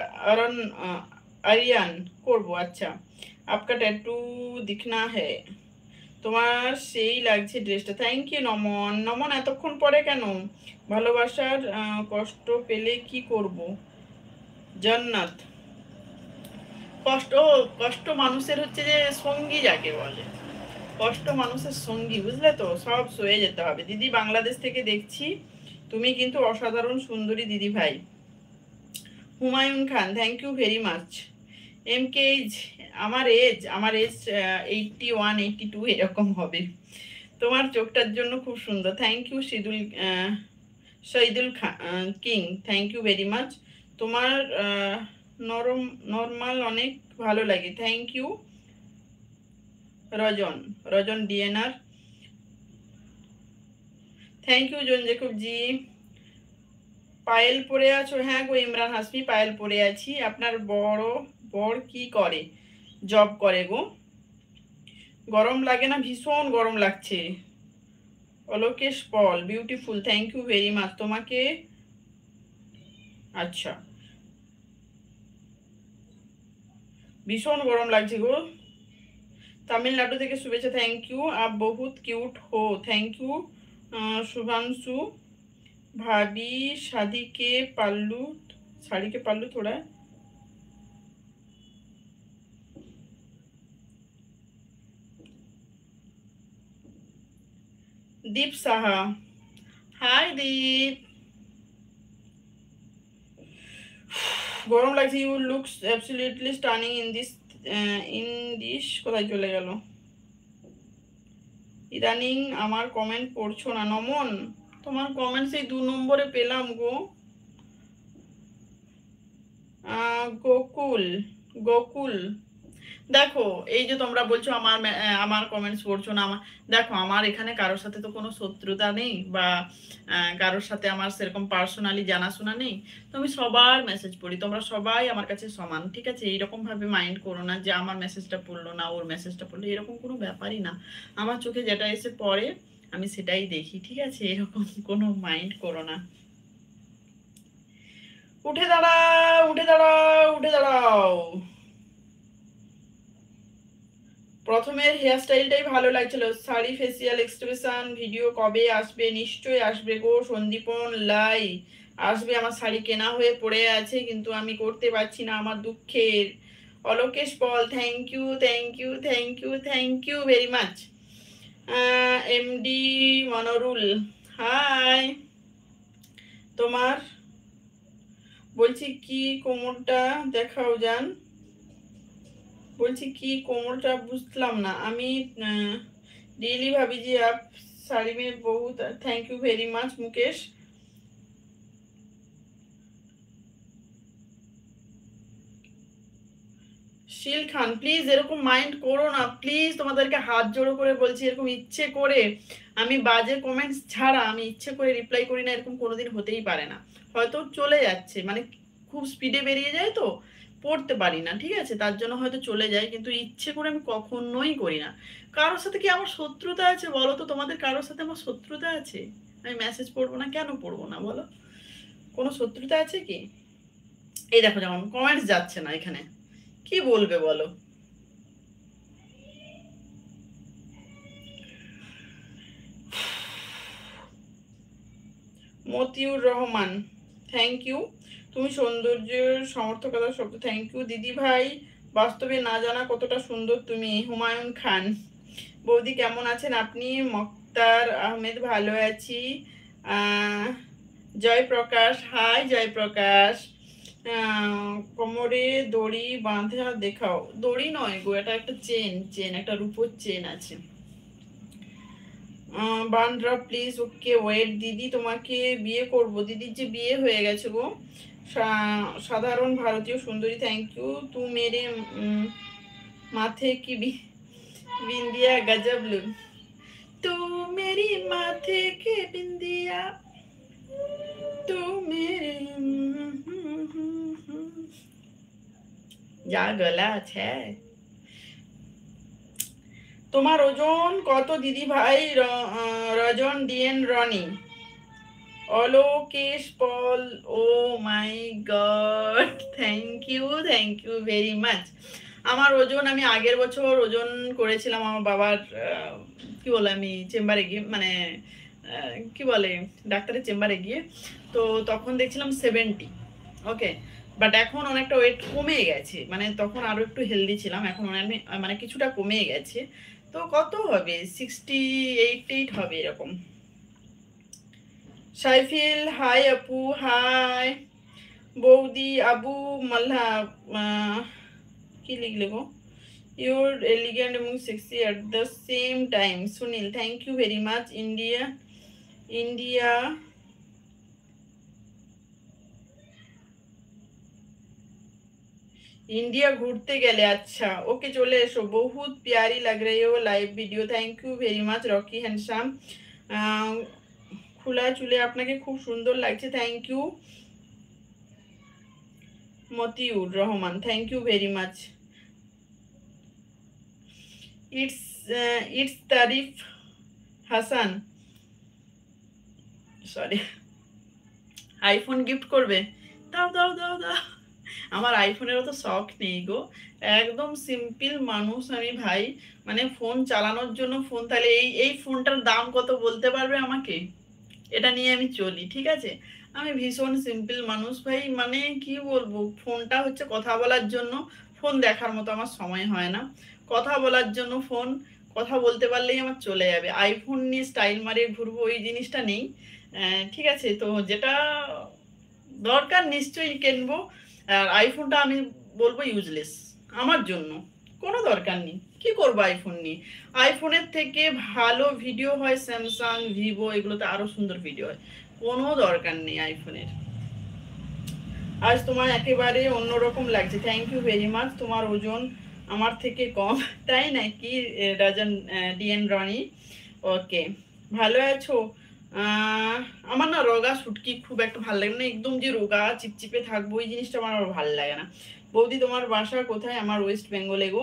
আরিয়ান করবো, আচ্ছা। আপকা ট্যাটু দিখনা হ্যায়। তোমার সেই লাগছে ড্রেসটা। থ্যাংক ইউ নমন। নমন এতক্ষণ পরে কেন? ভালোবাসার কষ্ট পেলে কি করব? জান্নাত। কষ্ট, কষ্ট মানুষের হচ্ছে যে সঙ্গী যাকে বলে, কষ্ট মানুষের সঙ্গী, বুঝলে তো, সব সয়ে যেতে হবে। দিদি বাংলাদেশ থেকে দেখছি, তুমি কিন্তু অসাধারণ সুন্দরী দিদি ভাই। Humayun Khan thank you very much. M K age, আমার এজ 81 82 এরকম হবে। তোমার চোখটার জন্য খুব সুন্দর। Thank you Shahidul king thank you very much. তোমার নরমাল অনেক ভালো লাগে। Thank you Rajan DNR. Thank you John Jacob ji. পায়েল পরে আছো? হ্যাঁ গো ইমরান হাসমি, পায়েল পরে আছি। আপনার বর কি করে? জব করে গো। গরম লাগে না? ভীষণ গরম লাগছে। Alokesh Paul beautiful thank you very much. তোমাকে আচ্ছা, ভীষণ গরম লাগছে গো। তামিলনাড়ু থেকে শুভেচ্ছা থ্যাংক ইউ। আপ বহুত কিউট হো থ্যাংক ইউ শুভাংশু। ভাবি শাদি কে পাল্লু थोड़ा দীপ সাহা হাই দীপ। গরম লাগছে। You looks absolutely stunning in this কোথায় চলে গেল? ইদানিং আমার কমেন্ট পড়ছো না নমন? তোমার কমেন্ট সেই 2 নম্বরে পেলাম গো। গোকুল দেখো, এই যে তোমরা বলছো আমার কমেন্টস পড়ছো না, দেখো আমার এখানে কারোর সাথে তো কোনো শত্রুতা নেই বা কারোর সাথে আমার সেরকম পার্সোনালি জানাশোনা নেই। তো আমি সবার মেসেজ পড়ি, তোমরা সবাই আমার কাছে সমান, ঠিক আছে? এইরকম ভাবে মাইন্ড করো না যে আমার মেসেজটা পড়লো না ওর মেসেজটা পড়লো, এরকম কোনো ব্যাপারই না। আমার চোখে যেটা এসে পড়ে আমি সেটাই দেখি, ঠিক আছে? এরকম কোনো মাইন্ড করো না। উঠে দাঁড়াও উঠে দাঁড়াও উঠে দাঁড়াও। প্রথমের হেয়ারস্টাইলটাই ভালো লাগছিল। শাড়ি ফেসিয়াল এক্সপ্রেশন ভিডিও কবে আসবে? নিশ্চয়ই আসবে গো সন্দীপন লাই, আসবে। আমার শাড়ি কেনা হয়ে পড়ে আছে কিন্তু আমি করতে পারছি না, আমার দুঃখের। Alokesh Paul thank you very much. MD Manorul hi. তোমার বলছি কি কোমরটা দেখাও জান, বলছি কি কোমরটা বুঝলাম না আমি। रियली भाभी जी आप साड़ी में बहुत thank you very much Mukesh. শিল খান প্লিজ এরকম মাইন্ড করো না প্লিজ, তোমাদেরকে হাত জোড়ো করে বলছি। এরকম ইচ্ছে করে আমি বাজে কমেন্টস ছাড়া আমি ইচ্ছে করে রিপ্লাই করি না, এরকম কোনোদিন হতেই পারে না। হয়তো চলে যাচ্ছে মানে খুব স্পিডে বেরিয়ে যায় তো পড়তে পারি না, ঠিক আছে, তার জন্য হয়তো চলে যায়, কিন্তু ইচ্ছে করে আমি কখনোই করি না। কারোর সাথে কি আমার শত্রুতা আছে বলো তো? তোমাদের কারোর সাথে আমার শত্রুতা আছে? আমি মেসেজ পড়বো না কেন? পড়বো না বলো? কোনো শত্রুতা আছে কি? এই দেখো যেমন কমেন্টস যাচ্ছে না এখানে, কি বলবে বলো? Motiur Rahman thank you. তুমি সৌন্দর্যের সমর্থকতার শব্দ থ্যাংক ইউ দিদি ভাই, বাস্তবে না জানা কতটা সুন্দর তুমি। হুমায়ুন খান বৌদি কেমন আছেন আপনি? মক্তার আহমেদ ভালো আছি। জয়প্রকাশ হাই জয়প্রকাশ। কোমরে দড়ি বাঁধা দেখাও। দড়ি নয় গো, এটা একটা চেন, একটা রূপোর চেন আছে। বান্দ্রা প্লিজ। ওকে ওয়েট দিদি, তোমাকে বিয়ে করব। দিদির যে বিয়ে হয়ে গেছে গো। সাধারণ ভারতীয় সুন্দরী, থ্যাংক ইউ। তু মেরে মাথে কি বিন্দিয়া গজব লুক। तू मेरी माथे के बिंदिया, तू मेरे যা গলা আছে। তোমার ওজন কত দিদি ভাই? Rajan DN Roni Alokesh Paul. Oh my god, thank you very much. আমার ওজন, আমি আগের বছর ওজন করেছিলাম আমার বাবার কি বলে, আমি চেম্বারে গিয়ে, মানে কি বলে, ডাক্তারের চেম্বারে গিয়ে। তো তখন দেখছিলাম 70। ওকে, বাট এখন অনেকটা ওয়েট কমে গেছে, মানে তখন আরো একটু হেলদি ছিলাম, এখন অনেক মানে কিছুটা কমে গেছে। তো কত হবে, 68 হবে এরকম। সাইফিল হাই আপু, হাই বৌদি। আবু মাল্লা কি লিখলে গো? ইউর এলিগেন্ট এবং sexy at the same time. Sunil, thank you very much. India India India घूरते गले। अच्छा ओके, चले एसो। बहुत प्यारी लग रही हो live video, thank you very much Rocky handsome. खुला चुले আপনাকে খুব সুন্দর লাগছে, thank you. Motiur Rahman, thank you very much. It's Tarif Hasan, sorry. IPhone gift করবে? দাও দাও দাও দাও। আমার আইফোনেরও তো শখ নেই গো, একদম সিম্পল মানুষ আমি ভাই। মানে ফোন চালানোর জন্য ফোন, তাহলে এই ফোনটার দাম কত বলতে পারবে আমাকে? এটা নিয়ে আমি চলি, ঠিক আছে। আমি ভীষণ সিম্পল মানুষ ভাই, মানে কি বলবো, ফোনটা হচ্ছে কথা বলার জন্য। ফোন দেখার মতো আমার সময় হয় না, কথা বলার জন্য ফোন। কথা বলতে পারলেই আমার চলে যাবে। আইফোন নিয়ে স্টাইল মারিয়ে ঘুরবো, ওই জিনিসটা নেই। ঠিক আছে, তো যেটা দরকার নিশ্চয়ই কিনবো। আর আইফোনটা আমি বলবো ইউজলেস আমার জন্য, কোনো দরকার নেই। কি করবো আইফোন নিয়ে? আইফোনের থেকে ভালো ভিডিও হয় স্যামসাং, ভিভো, এগুলোতে আরো সুন্দর ভিডিও হয়। কোনো দরকার নেই আইফোনের। আজ তোমার একেবারে অন্যরকম লাগছে, থ্যাংক ইউ ভেরি মাচ। তোমার ওজন আমার থেকে কম, তাই নাকি রাজন ডিএন রনি? ওকে, ভালো আছো? আমার না রোগা শুটকি খুব একটা ভালো লাগে না, একদম যে রোগা চিপচিপে থাকবো ওই জিনিসটা আমার ভালো লাগে না। বৌদি তোমার বাসা কোথায়? আমার ওয়েস্ট বেঙ্গলে গো।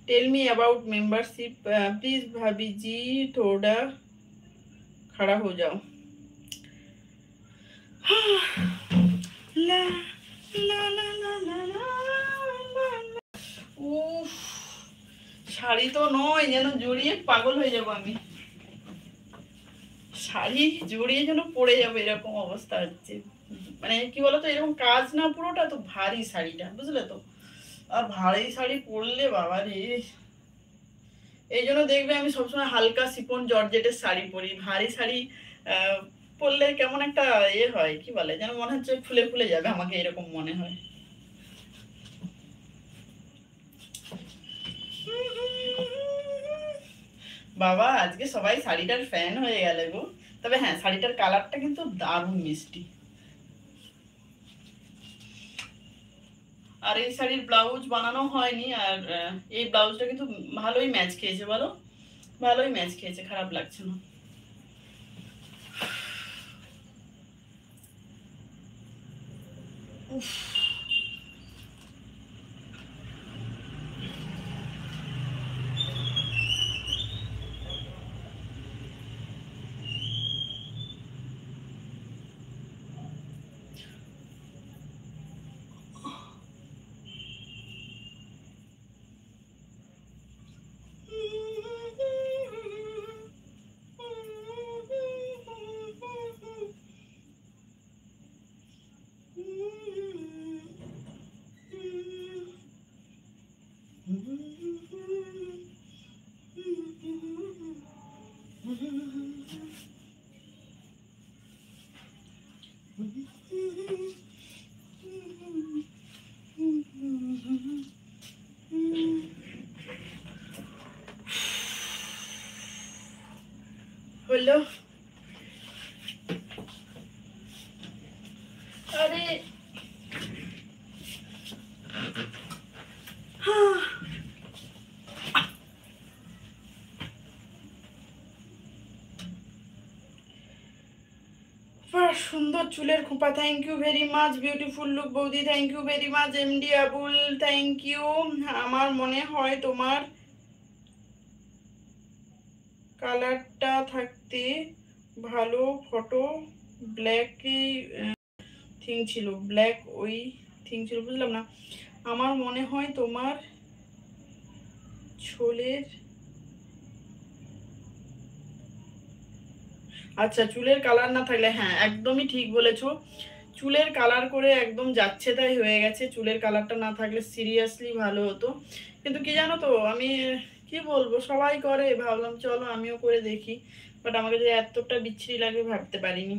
Tell me about membership please. ভাবি জি থোড়া खड़ा हो जाओ। লা লা লা লা লা লা। উফ, শাড়ি তো নয়, যেন জড়িয়ে পাগল হয়ে যাবো আমি। শাড়ি জড়িয়ে যেন পড়ে যাবে এরকম অবস্থা হচ্ছে। মানে কি বলতো, এরকম কাজ না, পুরোটা তো ভারী শাড়িটা, বুঝলে তো। আর ভারী শাড়ি পরলে বাবা রে, এই জন্য দেখবে আমি সবসময় হালকা শিফন জর্জেটের শাড়ি পরি। ভারী শাড়ি পরলে কেমন একটা হয়, কি বলে যেন, মনে হচ্ছে ফুলে ফুলে যাবে, আমাকে এরকম মনে হয়। বাবা আজকে সবাই শাড়িটার ফ্যান হয়ে গেলে গো। তবে হ্যাঁ, শাড়িটার কালারটা কিন্তু দারুণ মিষ্টি। আর এই শাড়ির ব্লাউজ বানানো হয়নি, আর এই ব্লাউজটা কিন্তু ভালোই ম্যাচ খেয়েছে, বলো, ভালোই ম্যাচ খেয়েছে, খারাপ লাগছে না। উফ, বললো আরে সুন্দর চুলের খোপা, thank you very much. Beautiful look বৌদি, thank you very much. MD Abul, thank you. আমার মনে হয় তোমার কালারটা থাকতে ভালো ফটো ব্ল্যাকই থিং ছিল, ব্ল্যাক ওই থিং ছিল, বুঝলাম না। আমার মনে হয় তোমার চুলের আচ্ছা চুলের কালার না থাকলে, হ্যাঁ একদমই ঠিক বলেছো। চুলের কালার করে একদম যাচ্ছে তাই হয়ে গেছে। চুলের কালারটা না থাকলে সিরিয়াসলি ভালো হতো, কিন্তু কি জানো তো, আমি কি বলবো, সবাই করে, ভাবলাম চলো আমিও করে দেখি। বাট আমাকে যে এতটা বিচ্ছিরি লাগে ভাবতে পারিনি।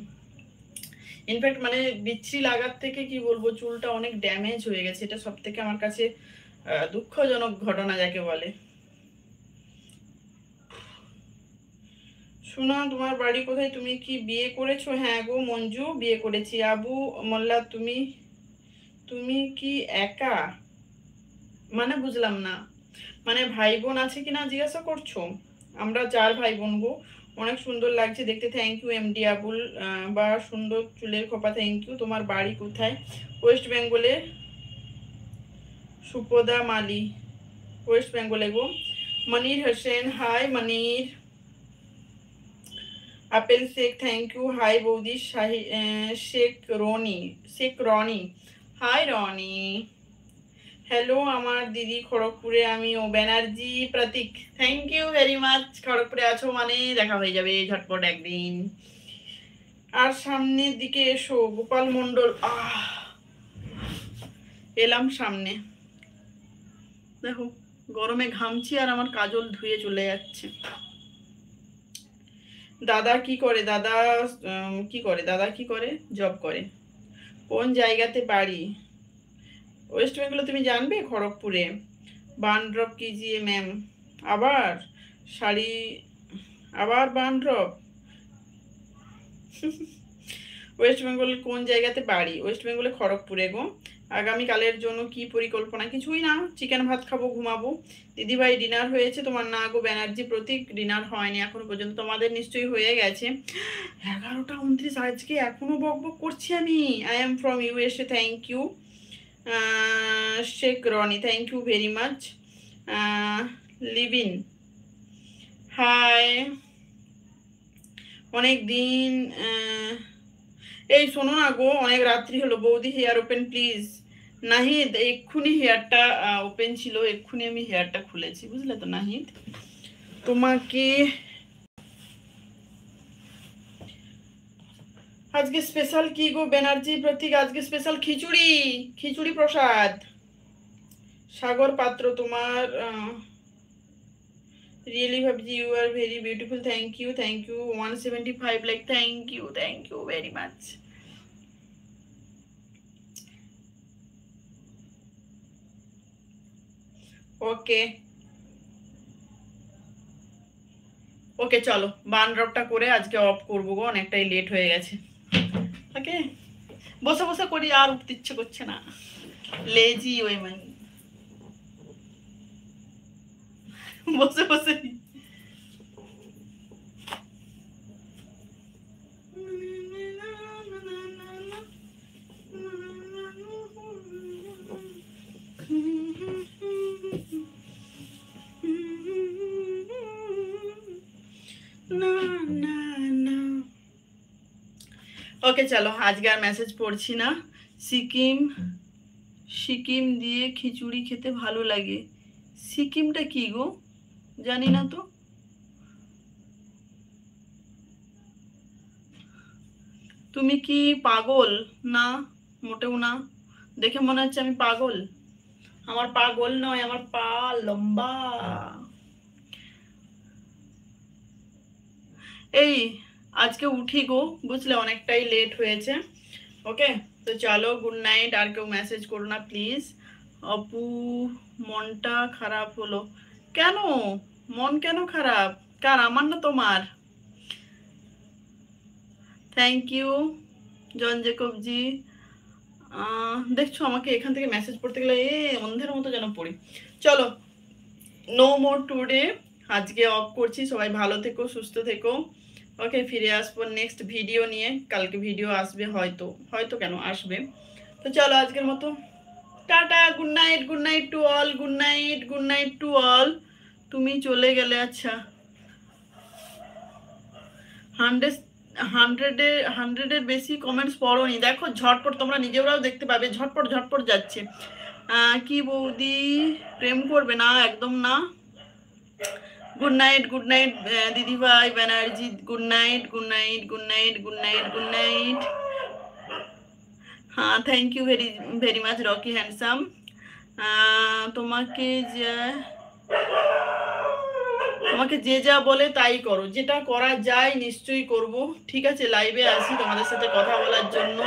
ইনফ্যাক্ট মানে বিচ্ছিরি লাগার থেকে কি বলবো, চুলটা অনেক ড্যামেজ হয়ে গেছে। এটা সব থেকে আমার কাছে দুঃখজনক ঘটনা যাকে বলে। সোনা তোমার বাড়ি কোথায়? তুমি কি বিয়ে করেছো? হ্যাঁ গো মঞ্জু, বিয়ে করেছি। আবু মোল্লা, তুমি তুমি কি একা? মানে বুঝলাম না, মানে ভাই বোন আছে কিনা জিজ্ঞাসা করছো? আমরা 4 ভাই বোন গো। অনেক সুন্দর লাগছে দেখতে, থ্যাংক ইউ এমডি আবুল। বা সুন্দর চুলের খোপা, থ্যাংক ইউ। তোমার বাড়ি কোথায়? ওয়েস্ট বেঙ্গলে। সুপদা মালি, ওয়েস্ট বেঙ্গলে গো। Monir Hossain, hi Monir. Apel Sheikh, thank you. Hi বৌদি। শাহি শেখ রনি, হাই রনি। হ্যালো আমার দিদি খড়গপুরে, আমি ও Banerjee Pratik, thank you very much. খড়গপুরে আছো মানে দেখা হয়ে যাবে ঝটপট একদিন। আর সামনের দিকে এসো গোপাল মন্ডল। এলাম সামনে, দেখো গরমে ঘামছি আর আমার কাজল ধুয়ে চলে যাচ্ছে। দাদা কি করে? দাদা কি করে? দাদা কি করে? জব করে। কোন জায়গাতে বাড়ি? ওয়েস্ট বেঙ্গলে, তুমি জানবে? খড়গপুরে। বানড্রপ কিজিয়ে ম্যাম। আবার শাড়ি, আবার বানড্রপ। ওয়েস্ট বেঙ্গলের কোন জায়গাতে বাড়ি? ওয়েস্ট বেঙ্গলে খড়গপুরে গো। আগামীকালের জন্য কি পরিকল্পনা? কিছুই না, চিকেন ভাত খাবো, ঘুমাবো। দিদিভাই ডিনার হয়েছে তোমার? না গো ব্যানার্জি প্রতীক, ডিনার হয়নি এখনো পর্যন্ত। তোমাদের নিশ্চয়ই হয়ে গেছে। 11টা 29, আজকে এখনো বক বক করছি আমি। I am from USA, thank you. Sheikh Roni, thank you very much. লিভিন, হাই। অনেক দিন এই শোনো না গো, অনেক রাত্রি হলো। বৌদি হেয়ার ওপেন প্লিজ। নাহিদ, এক্ষুনি হেয়ারটা ওপেন ছিল, এক্ষুনি আমি হেয়ারটা খুলেছি, বুঝলে তো নাহিদ। তোমাকে আজকে স্পেশাল কি গো ব্যানার্জি প্রতীক? আজকে স্পেশাল খিচুড়ি, খিচুড়ি প্রসাদ। সাগর পাত্র, তোমার রিয়েলি ভাবছি you are very beautiful, thank you, thank you. 175 like, thank you very much. Okay okay, চলো বানড্রপটা করে আজকে অফ করবো গো, অনেকটাই লেট হয়ে গেছে। ওকে, বসে বসে করি, আর উঠতে ইচ্ছে করছে না। লেজি ওই মান, বসে বসে। ওকে চলো, আজকে আর মেসেজ পড়ছি না। সিকিম, সিকিম দিয়ে খিচুড়ি খেতে ভালো লাগে। সিকিমটা কি গো? জানি না তো। তুমি কি পাগল? না, মোটেও না। দেখে মনে হচ্ছে আমি পাগল। আমার পা গোল নয়, আমার পা লম্বা। এই আজকে উঠি গো, বুঝলে অনেকটাই লেট হয়েছে। ওকে, তো চলো গুড নাইট। আর কেউ মেসেজ করো না প্লিজ। অপু, মনটা খারাপ হলো কেন? মন কেন খারাপ? কার, আমার না তোমার? থ্যাংক ইউ জন জেকবজি। দেখছো আমাকে এখান থেকে মেসেজ পড়তে গেলে অন্ধের মতো যেন পড়ি। চলো, নো মোর টুডে, আজকে অফ করছি। সবাই ভালো থেকো, সুস্থ থেকো। ওকে, ফিরে আসবো নেক্সট ভিডিও নিয়ে। কালকে ভিডিও আসবে, হয়তো হয়তো কেন আসবে। তো চলো আজকের মতো tata, good night, good night to all, good night, good night to all. তুমি চলে গেলে, আচ্ছা। 100-100-এর বেশি কমেন্টস পড়োনি, দেখো ঝটপট, তোমরা নিজেরাও দেখতে পাবে, ঝটপট ঝটপট যাচ্ছে। কি বৌদি প্রেম করবে না? একদম না। গুড নাইট, গুড নাইট দিদি ভাই Banerjee, good night, good night, good night, good night, good night. হ্যাঁ, thank you very very much Rocky handsome. তোমাকে যে তোমাকে যে যা বলে তাই করো, যেটা করা যায় নিশ্চয়ই করব। ঠিক আছে, লাইভে আসি তোমাদের সাথে কথা বলার জন্য,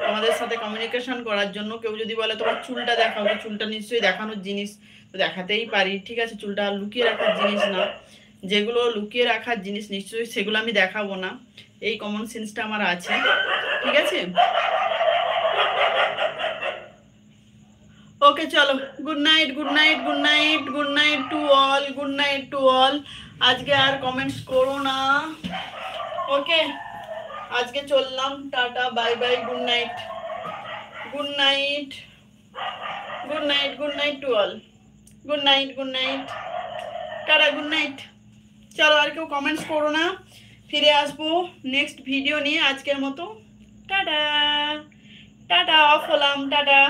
তোমাদের সাথে কমিউনিকেশন করার জন্য। কেউ যদি বলে তোমার চুলটা দেখাও, চুলটা নিশ্চয়ই দেখানোর জিনিস, তো দেখাতেই পারি। ঠিক আছে, চুলটা লুকিয়ে রাখার জিনিস না। যেগুলো লুকিয়ে রাখার জিনিস নিশ্চয়ই সেগুলো আমি দেখাবো না, এই কমন সেন্সটা আমার আছে। ঠিক আছে, ওকে চলো, good night, good night, good night, good night to all, good night to all. আজকে আর কমেন্টস করো না। ওকে, আজকে চললাম, tata, bye bye, good night, good night, good night, good night to all, good night, good night, tata, good night. চলো, আর কেউ comments করো না, ফিরে আসবো নেক্সট ভিডিও নিয়ে। আজকের মতো টাটা, টাটা, অফ হলাম, টাটা।